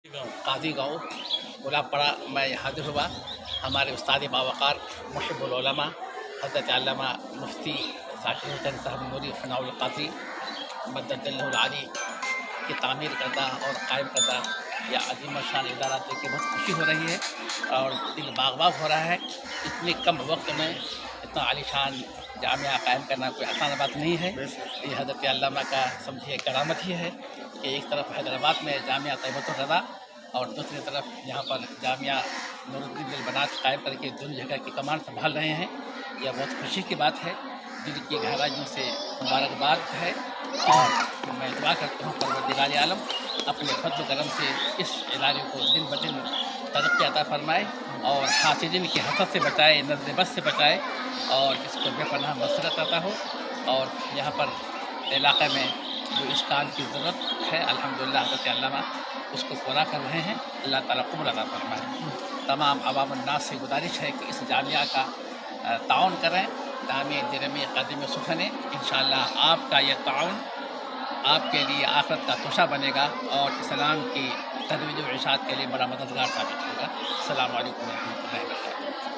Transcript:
قاضی گاؤں گلاب پڑا میں حاضر ہوا ہمارے استاد باوقار محب العلماء حضرت علامہ مفتی ذاکر حسین صاحب نوری ثناء القاضی مدد اللہ العالی کی تعمیر کردہ اور قائم کردہ یہ عظیم الشان ادارہ دیکھ کے بہت خوشی ہو رہی ہے اور دل باغ باغ ہو رہا ہے۔ اتنے کم وقت میں اتنا عالی شان جامعہ قائم کرنا کوئی آسان بات نہیں ہے۔ یہ حضرت علامہ کا سمجھیے کرامت ہی ہے کہ ایک طرف حیدرآباد میں جامعہ طیبۃ الرضا اور دوسری طرف یہاں پر جامعہ نور الدین بالبنات قائم کر کے دونوں جگہ کی کمان سنبھال رہے ہیں۔ یہ بہت خوشی کی بات ہے، دل کی گہرائیوں سے مبارکباد ہے اور میں دعا کرتا ہوں پروردگار عالم اپنے فضل و کرم سے اس ادارے کو دن بدن ترقی عطا فرمائے اور حاسدین کی حسد سے بچائے، نظر بد سے بچائے اور اس کو بے پناہ مسرت عطا ہو۔ اور یہاں پر علاقے میں جو اس کام کی ضرورت ہے الحمدللہ حضرت علامہ اس کو پورا کر رہے ہیں۔ اللہ تعالیٰ قبول عطا فرمائے۔ تمام عوام الناس سے گزارش ہے کہ اس جامعہ کا تعاون کریں، دامی درمی قدم سخن۔ انشاءاللہ آپ کا یہ تعاون آپ کے لیے آخرت کا توشہ بنے گا اور اسلام کی ترویج و ارشاد کے لیے بڑا مددگار ثابت ہوگا۔ السلام علیکم ورحمۃ اللہ وبرکاتہ۔